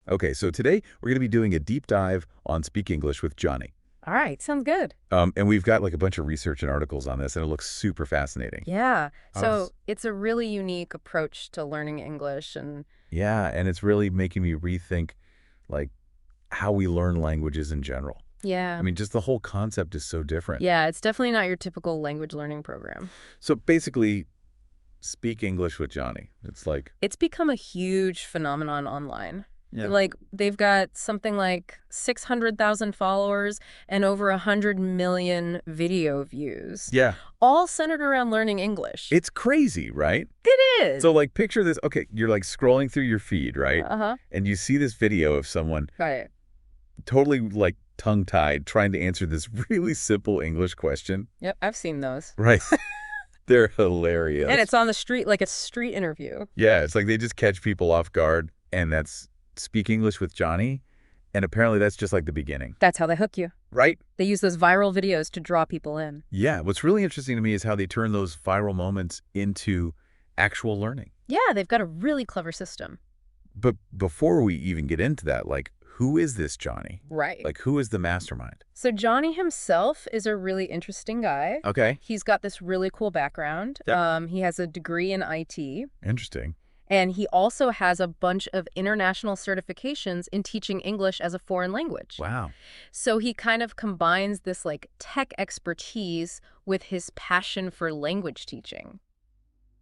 Okay, so today we're going to be doing a deep dive on Speak English with Johnny. All right, sounds good. And we've got like a bunch of research and articles on this, and it looks super fascinating. Yeah, so Us- it's a really unique approach to learning English, and Yeah, and it's really making me rethink like how we learn languages in general. yeah. I mean, just the whole concept is so different. Yeah, it's definitely not your typical language learning program. So basically, Speak English with Johnny. It's like, It's become a huge phenomenon online. yeah. Like, they've got something like 600,000 followers and over 100 million video views, Yeah, all centered around learning English. it's crazy, right? It is. So like picture this. Okay, you're like scrolling through your feed, right? Uh-huh. And you see this video of someone Right. totally like tongue-tied trying to answer this really simple English question. Yep, I've seen those. Right. They're hilarious. And it's on the street, like a street interview. Yeah, it's like they just catch people off guard, and that's Speak English with Johnny, and apparently that's just like the beginning. That's how they hook you. Right? They use those viral videos to draw people in. Yeah, what's really interesting to me is how they turn those viral moments into actual learning. Yeah, they've got a really clever system. But before we even get into that, like, who is this Johnny? Right. Like, who is the mastermind? So Johnny himself is a really interesting guy. Okay, He's got this really cool background. Yep. He has a degree in IT, interesting. and he also has a bunch of international certifications in teaching English as a foreign language. Wow. So he kind of combines this like tech expertise with his passion for language teaching.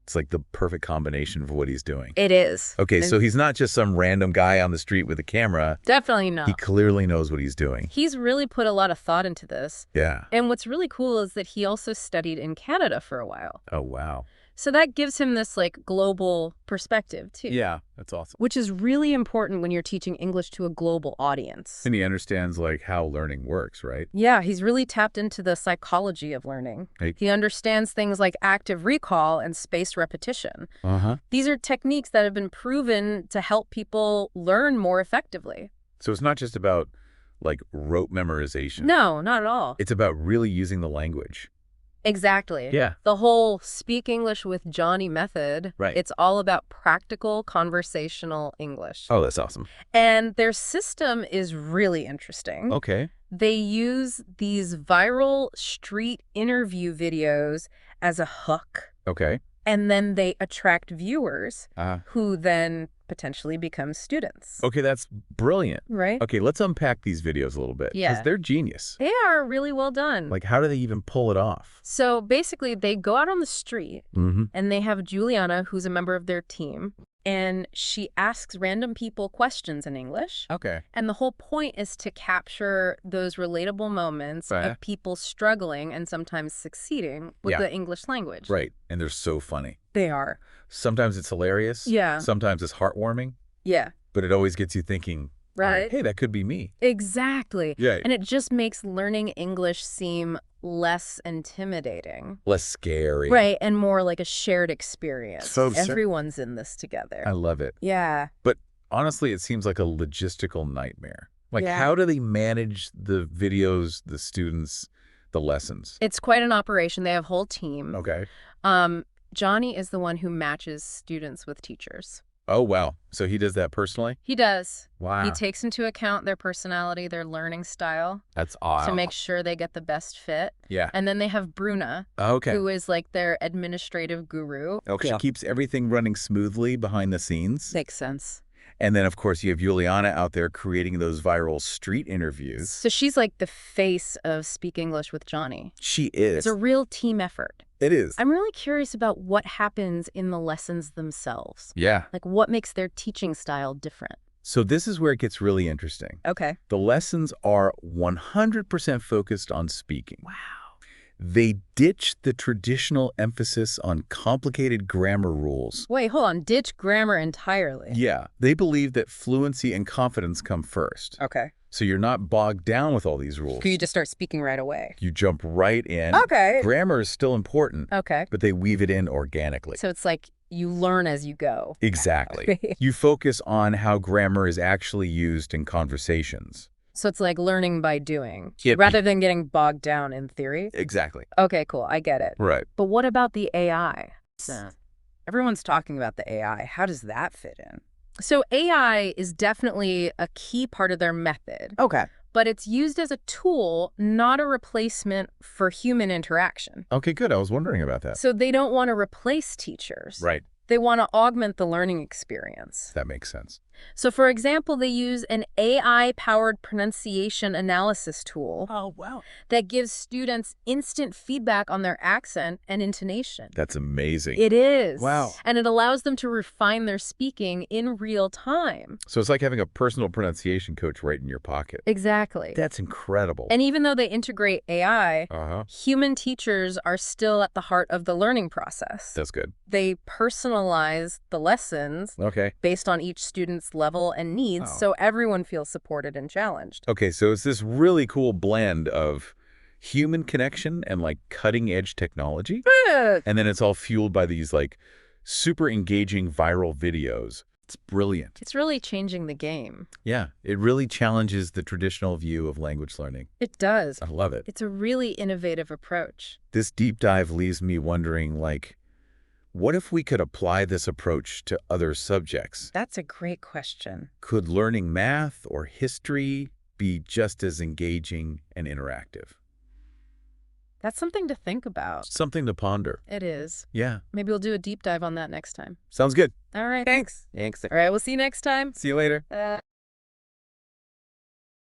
It's like the perfect combination of what he's doing. It is. Okay, And so he's not just some random guy on the street with a camera. definitely not. He clearly knows what he's doing. He's really put a lot of thought into this. Yeah. And what's really cool is that he also studied in Canada for a while. Oh, wow. So that gives him this like global perspective too. Yeah, that's awesome. Which is really important when you're teaching English to a global audience. And he understands like how learning works, right? Yeah, he's really tapped into the psychology of learning. Hey. He understands things like active recall and spaced repetition. Uh-huh. These are techniques that have been proven to help people learn more effectively. So it's not just about like rote memorization. No, not at all. It's about really using the language. Exactly. Yeah. The whole Speak English with Johnny method, Right. it's all about practical conversational English. Oh, that's awesome. And their system is really interesting. Okay. They use these viral street interview videos as a hook, Okay. and then they attract viewers Uh, who then potentially become students. okay, that's brilliant. Right? Okay, let's unpack these videos a little bit. Yeah. Because they're genius. They are really well done. Like, how do they even pull it off? So basically, they go out on the street, Mm-hmm. and they have Juliana, who's a member of their team, and she asks random people questions in English. Okay. And the whole point is to capture those relatable moments Right. of people struggling and sometimes succeeding with Yeah. the English language. Right. And they're so funny. They are. Sometimes it's hilarious. Yeah. Sometimes it's heartwarming, Yeah. but it always gets you thinking, Right? hey, that could be me. Exactly. Yeah. And it just makes learning English seem less intimidating. Less scary. Right. And more like a shared experience. So cer- Everyone's in this together. I love it. Yeah. But honestly, it seems like a logistical nightmare. Like, Yeah. how do they manage the videos, the students, the lessons? It's quite an operation. They have a whole team. Okay. Johnny is the one who matches students with teachers. Oh, wow. So he does that personally? He does. Wow. He takes into account their personality, their learning style, That's awesome. to make sure they get the best fit. Yeah. And then they have Bruna, Okay. who is like their administrative guru. Okay. She keeps everything running smoothly behind the scenes. Makes sense. And then, of course, you have Juliana out there creating those viral street interviews. So she's like the face of Speak English with Johnny. She is. It's a real team effort. It is. I'm really curious about what happens in the lessons themselves. Yeah. Like what makes their teaching style different. So this is where it gets really interesting. Okay. The lessons are 100% focused on speaking. Wow. They ditch the traditional emphasis on complicated grammar rules. Wait, hold on. Ditch grammar entirely. Yeah, they believe that fluency and confidence come first. Okay. So you're not bogged down with all these rules. Could you just start speaking right away? You jump right in. Okay. Grammar is still important, Okay. but they weave it in organically. So it's like you learn as you go. Exactly. You focus on how grammar is actually used in conversations. So it's like learning by doing, Yep. rather than getting bogged down in theory. Exactly. Okay, cool. I get it. Right. But what about the AI? Everyone's talking about the AI. How does that fit in? So AI is definitely a key part of their method, Okay. but it's used as a tool, not a replacement for human interaction. Okay, good. I was wondering about that. So they don't want to replace teachers. Right. They want to augment the learning experience. That makes sense. So, for example, they use an AI-powered pronunciation analysis tool Oh, wow. that gives students instant feedback on their accent and intonation. That's amazing. It is. Wow. And it allows them to refine their speaking in real time. So it's like having a personal pronunciation coach right in your pocket. Exactly. That's incredible. And even though they integrate AI, human teachers are still at the heart of the learning process. That's good. They personalize the lessons Okay. based on each student's level and needs, so everyone feels supported and challenged. Okay, so it's this really cool blend of human connection and like cutting edge technology. And then it's all fueled by these like super engaging viral videos. It's brilliant. It's really changing the game. Yeah, it really challenges the traditional view of language learning. It does. I love it. It's a really innovative approach. This deep dive leaves me wondering, like, what if we could apply this approach to other subjects? That's a great question. Could learning math or history be just as engaging and interactive? That's something to think about. Something to ponder. It is. Yeah. Maybe we'll do a deep dive on that next time. Sounds good. All right. Thanks. Thanks. All right, we'll see you next time. See you later.